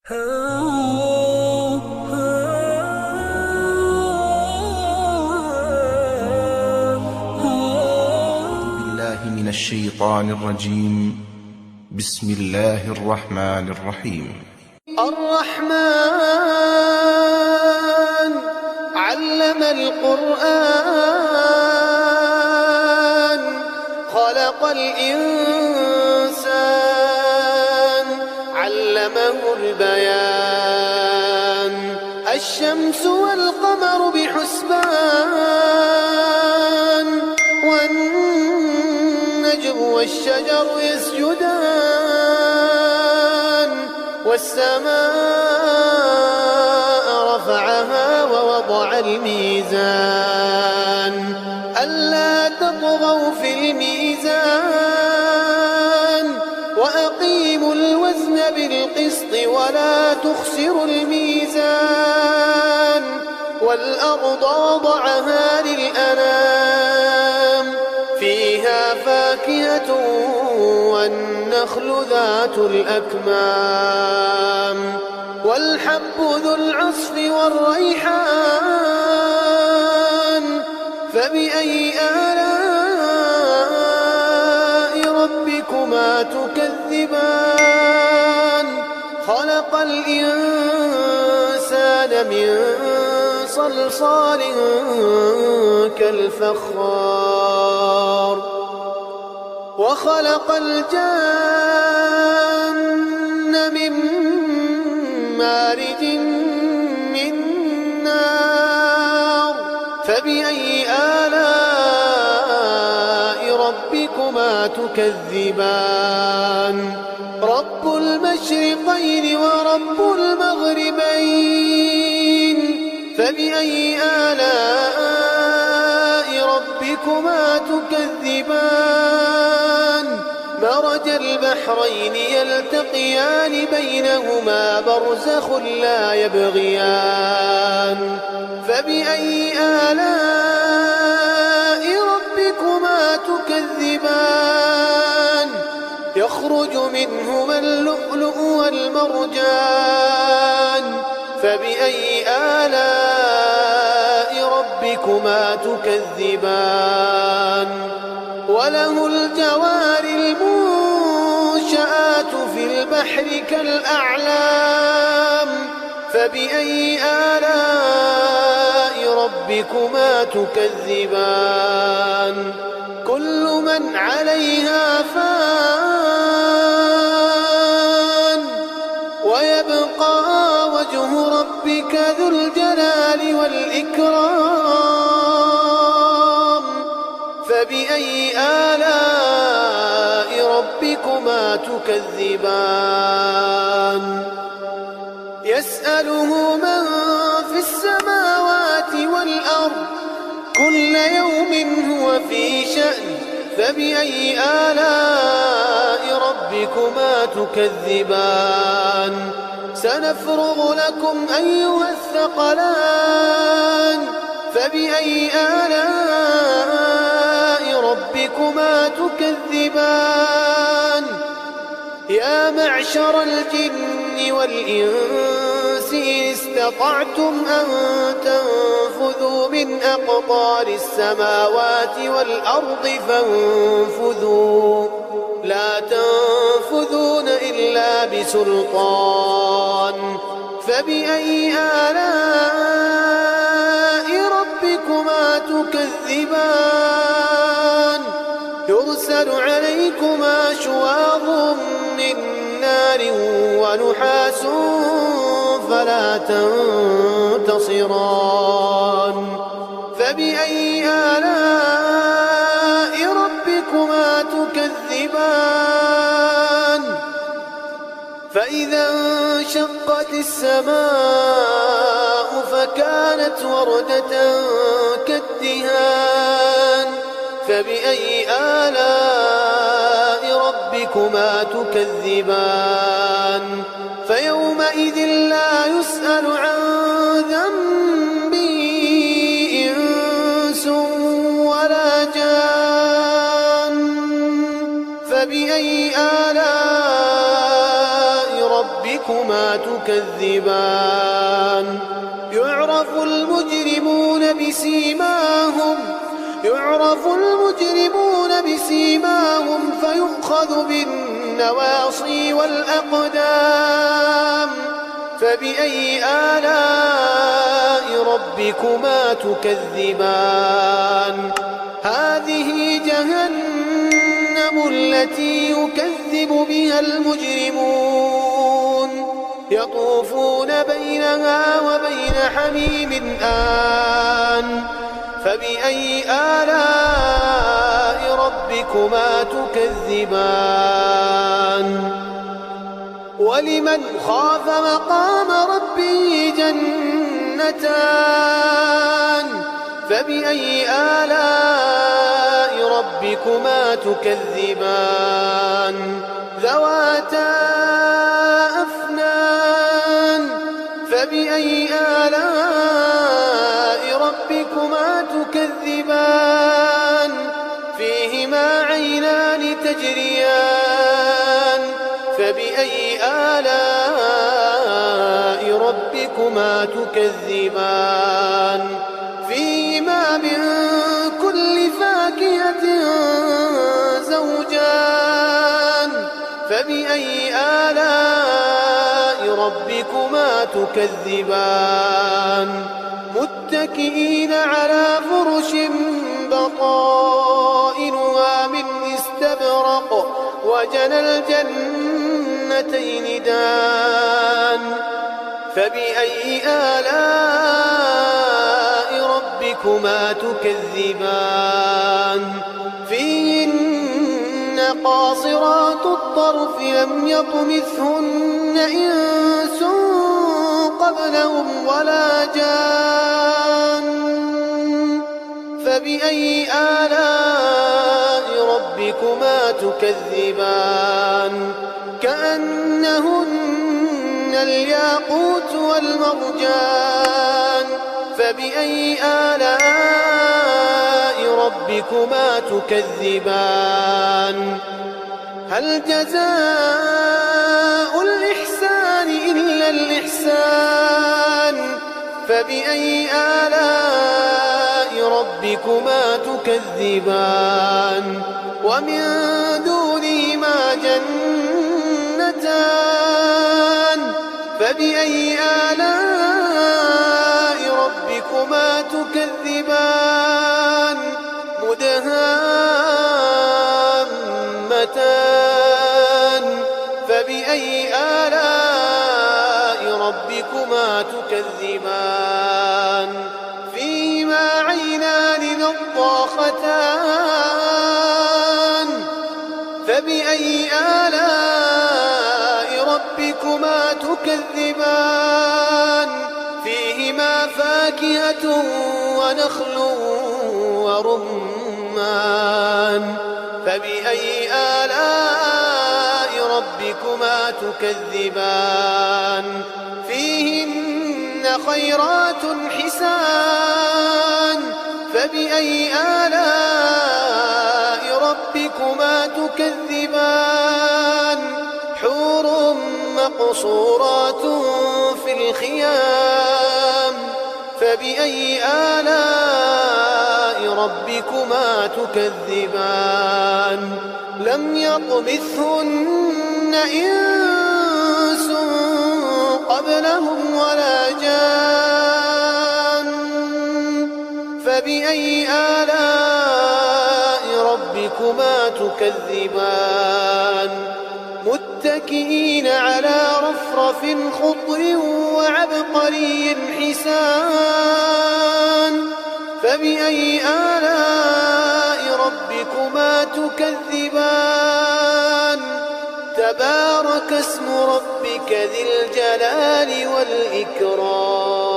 بالله من الشيطان الرجيم. بسم الله الرحمن الرحيم. الرحمن علم القرآن خلق الإنسان علمه البيان الشمس والقمر بحسبان والنجم والشجر يسجدان والسماء رفعها ووضع الميزان ألا تطغوا في الميزان وأقيموا الوزن بالقسط ولا تخسروا الميزان والأرض وضعها للأنام فيها فاكهة والنخل ذات الأكمام والحب ذو العصف والريحان فبأي آلاء ربكما تكذبان خلق الإنسان من صلصال كالفخار وخلق الجن من مارج من نار فبأي آلاء ربكما تكذبان رب المشرقين ورب المغربين فبأي آلاء ربكما تكذبان مرج البحرين يلتقيان بينهما برزخ لا يبغيان فبأي آلاء ربكما تكذبان يخرج منهما اللؤلؤ والمرجان فبأي آلاء ربكما تكذبان وله الجوار المنشآت في البحر كالأعلام فبأي آلاء ربكما تكذبان كل من عليها فان ويبقى وجه ربك ذو الجلال والإكرام فبأي آلاء ربكما تكذبان يسأله من في السماوات والأرض كل يوم هو في شأن فبأي آلاء ربكما تكذبان سنفرغ لكم أيها الثقلان فبأي آلاء ربكما تكذبان يا معشر الجن والإنس إن استطعتم أن تنفذوا من أقطار السماوات والأرض فانفذوا لا تنفذون إلا بسلطان فبأي آلاء ربكما تكذبان يرسل عليكما شواظ من نار ونحاس فلا تنتصران فبأي آلاء ربكما تكذبان فإذا انشقت السماء فكانت وردة كالدهان فبأي آلاء ربكما تكذبان فيومئذ لا يسأل عن ذنبه إنس ولا جان فبأي آلاء ربكما تكذبان يعرف المجرمون بسيماهم فيؤخذ بالنواصي والأقدام فبأي آلاء ربكما تكذبان هذه جهنم التي يكذب بها المجرمون يطوفون بينها وبين حميم آن فبأي آلاء ربكما تكذبان ولمن خاف مقام ربه جنتان فبأي آلاء ربكما تكذبان ذواتا أفنان فبأي آلاء ربكما تكذبان فيهما عينان تجريان فبأي آلاء ربكما تكذبان فيهما من كل فاكهة زوجان فبأي آلاء ربكما تكذبان متكئين على فرش بطائنها من استبرق وجنى الجنتين دان فبأي آلاء ربكما تكذبان فيهن قاصرات الطرف لم يطمثهن إنس قبلهم ولا جان فبأي آلاء ربكما تكذبان كأنهن الياقوت والمرجان فبأي آلاء ربكما تكذبان هل جزاء الإحسان إلا الإحسان فبأي آلاء ربكما تكذبان ومن دونهما جنتان فبأي آلاء ربكما تكذبان مدهامتان فبأي آلاء ربكما تكذبان فيهما عينان نضاختان فبأي آلاء ربكما تكذبان فيهما فاكهة ونخل ورمان فبأي آلاء ربكما تكذبان فيهن خيرات حسان فبأي آلاء ربكما تكذبان حور مقصورات في الخيام فبأي آلاء ربكما تكذبان لم يطمثهن إنس قبلهم ولا جان فبأي آلاء ربكما تكذبان متكئين على رفرف خضر وعبقري حسان فبأي آلاء ربكما تكذبان تبارك اسم ربك ذي الجلال والإكرام